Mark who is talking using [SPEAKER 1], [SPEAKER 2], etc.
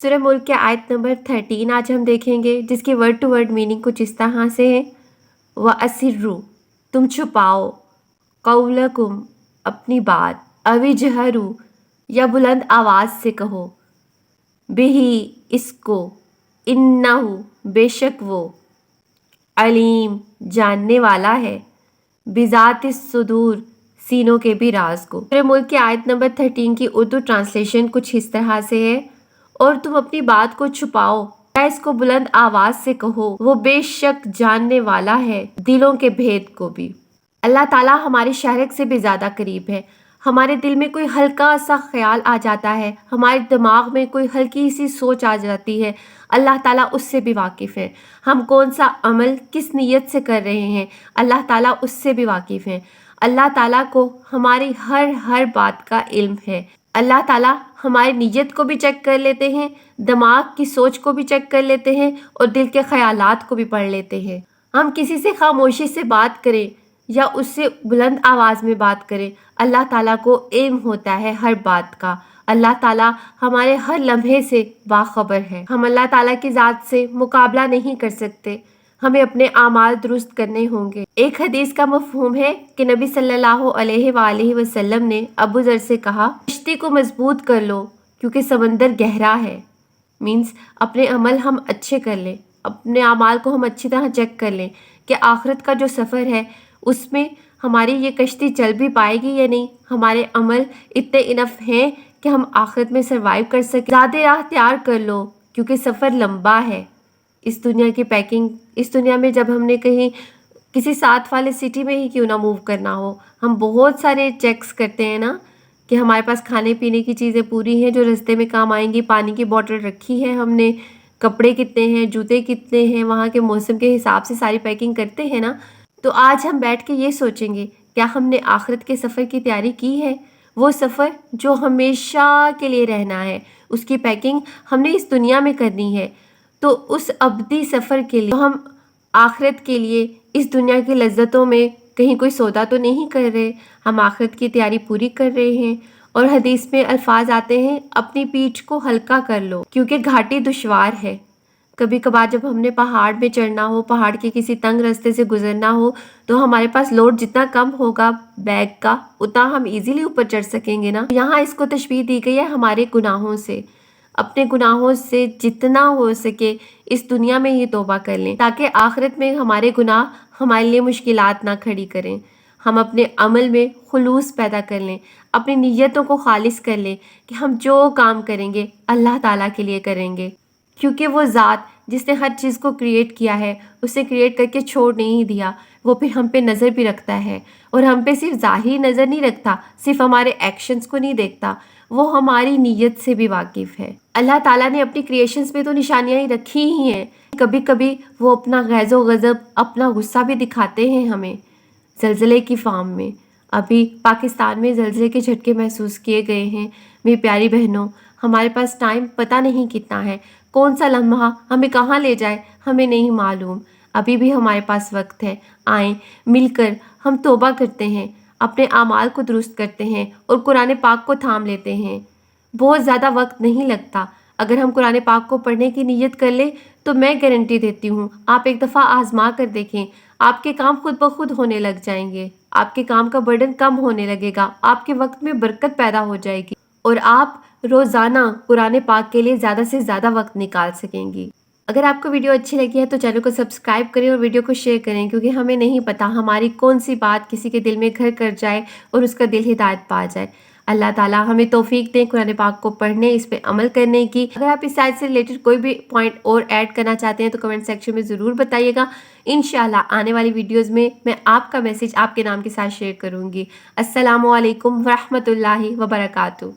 [SPEAKER 1] सूरह मुल्क के आयत नंबर 13 आज हम देखेंगे, जिसकी वर्ड टू वर्ड मीनिंग कुछ इस तरह से है। व अस्सिर्रु, तुम छुपाओ, कौलकुम, अपनी बात, अविजहरू, या बुलंद आवाज़ से कहो, बिही, इसको, इन्नहु, बेशक वो, अलीम, जानने वाला है, बिज़ातिस सुदूर, सीनों के भी राज को। सूरह मुल्क की आयत नंबर 13 की उर्दू ट्रांसलेशन कुछ इस तरह से है। और तुम अपनी बात को छुपाओ या इसको बुलंद आवाज से कहो, वो बेशक जानने वाला है दिलों के भेद को भी। अल्लाह ताला हमारे शाहरक से भी ज़्यादा करीब है। हमारे दिल में कोई हल्का सा ख्याल आ जाता है, हमारे दिमाग में कोई हल्की सी सोच आ जाती है, अल्लाह ताला उससे भी वाकिफ़ है। हम कौन सा अमल किस नीयत से कर रहे हैं, अल्लाह ताला उससे भी वाकिफ़ है। अल्लाह ताला को हमारी हर बात का इल्म है। अल्लाह ताला हमारी नीयत को भी चेक कर लेते हैं, दिमाग की सोच को भी चेक कर लेते हैं और दिल के ख्यालात को भी पढ़ लेते हैं। हम किसी से खामोशी से बात करें या उससे बुलंद आवाज़ में बात करें, अल्लाह ताला को इल्म होता है हर बात का। अल्लाह ताला हमारे हर लम्हे से बाखबर है। हम अल्लाह ताला की ज़ात से मुकाबला नहीं कर सकते, हमें अपने आमाल दुरुस्त करने होंगे। एक हदीस का मफ़हूम है कि नबी सल्लल्लाहु अलैहि वसल्लम ने अबू ज़र से कहा, कश्ती को मजबूत कर लो क्योंकि समंदर गहरा है। मीन्स अपने अमल हम अच्छे कर लें, अपने आमाल को हम अच्छी तरह चेक कर लें कि आखिरत का जो सफ़र है उसमें हमारी ये कश्ती चल भी पाएगी या नहीं, हमारे अमल इतने इनफ हैं कि हम आखिरत में सरवाइव कर सकें। ज़्यादा राह तैयार कर लो क्योंकि सफ़र लंबा है। इस दुनिया की पैकिंग, इस दुनिया में जब हमने कहीं किसी साथ वाले सिटी में ही क्यों ना मूव करना हो, हम बहुत सारे चेक्स करते हैं ना कि हमारे पास खाने पीने की चीज़ें पूरी हैं जो रास्ते में काम आएंगी, पानी की बोतल रखी है हमने, कपड़े कितने हैं, जूते कितने हैं, वहाँ के मौसम के हिसाब से सारी पैकिंग करते हैं ना। तो आज हम बैठ के ये सोचेंगे, क्या हमने आखिरत के सफ़र की तैयारी की है? वो सफ़र जो हमेशा के लिए रहना है, उसकी पैकिंग हमने इस दुनिया में करनी है। तो उस अबदी सफ़र के लिए हम आखिरत के लिए इस दुनिया की लज्जतों में कहीं कोई सौदा तो नहीं कर रहे, हम आखिरत की तैयारी पूरी कर रहे हैं। और हदीस में अल्फाज आते हैं, अपनी पीठ को हल्का कर लो क्योंकि घाटी दुश्वार है। कभी कभार जब हमने पहाड़ में चढ़ना हो, पहाड़ के किसी तंग रास्ते से गुजरना हो, तो हमारे पास लोड जितना कम होगा बैग का, उतना हम इजीली ऊपर चढ़ सकेंगे ना। यहाँ इसको तशबीह दी गई है हमारे गुनाहों से। अपने गुनाहों से जितना हो सके इस दुनिया में ही तौबा कर लें ताकि आखिरत में हमारे गुनाह हमारे लिए मुश्किलात ना खड़ी करें। हम अपने अमल में खुलूस पैदा कर लें, अपनी नीयतों को खालिस कर लें कि हम जो काम करेंगे अल्लाह ताला के लिए करेंगे, क्योंकि वो ज़ात जिसने हर चीज़ को क्रिएट किया है, उसे क्रिएट करके छोड़ नहीं दिया, वो फिर हम पे नज़र भी रखता है। और हम पे सिर्फ ज़ाहिरी नज़र नहीं रखता, सिर्फ हमारे एक्शंस को नहीं देखता, वो हमारी नीयत से भी वाकिफ़ है। अल्लाह ताला ने अपनी क्रिएशंस में तो निशानियाँ ही रखी ही हैं, कभी कभी वो अपना गैज़ो गज़ब, अपना गुस्सा भी दिखाते हैं हमें ज़लज़ले की फॉर्म में। अभी पाकिस्तान में ज़लज़ले के झटके महसूस किए गए हैं। मेरी प्यारी बहनों, हमारे पास टाइम पता नहीं कितना है, कौन सा लम्हा हमें कहाँ ले जाए हमें नहीं मालूम। अभी भी हमारे पास वक्त है, आएँ मिलकर हम तौबा करते हैं, अपने आमाल को दुरुस्त करते हैं और कुरान पाक को थाम लेते हैं। बहुत ज़्यादा वक्त नहीं लगता, अगर हम कुरान पाक को पढ़ने की नीयत कर ले तो मैं गारंटी देती हूँ, आप एक दफ़ा आजमा कर देखें, आपके काम खुद ब खुद होने लग जाएंगे, आपके काम का बर्डन कम होने लगेगा, आपके वक्त में बरकत पैदा हो जाएगी और आप रोज़ाना कुरान पाक के लिए ज़्यादा से ज़्यादा वक्त निकाल सकेंगी। अगर आपको वीडियो अच्छी लगी है तो चैनल को सब्सक्राइब करें और वीडियो को शेयर करें, क्योंकि हमें नहीं पता हमारी कौन सी बात किसी के दिल में घर कर जाए और उसका दिल हिदायत पा जाए। अल्लाह ताला हमें तौफीक दें कुरान पाक को पढ़ने, इस पे अमल करने की। अगर आप इस आयत से रिलेटेड कोई भी पॉइंट और ऐड करना चाहते हैं तो कमेंट सेक्शन में ज़रूर बताइएगा। इंशाल्लाह आने वाली वीडियोज़ में मैं आपका मैसेज आपके नाम के साथ शेयर करूँगी। अस्सलामु अलैकुम वरहमतुल्लाहि वबरकातुहू।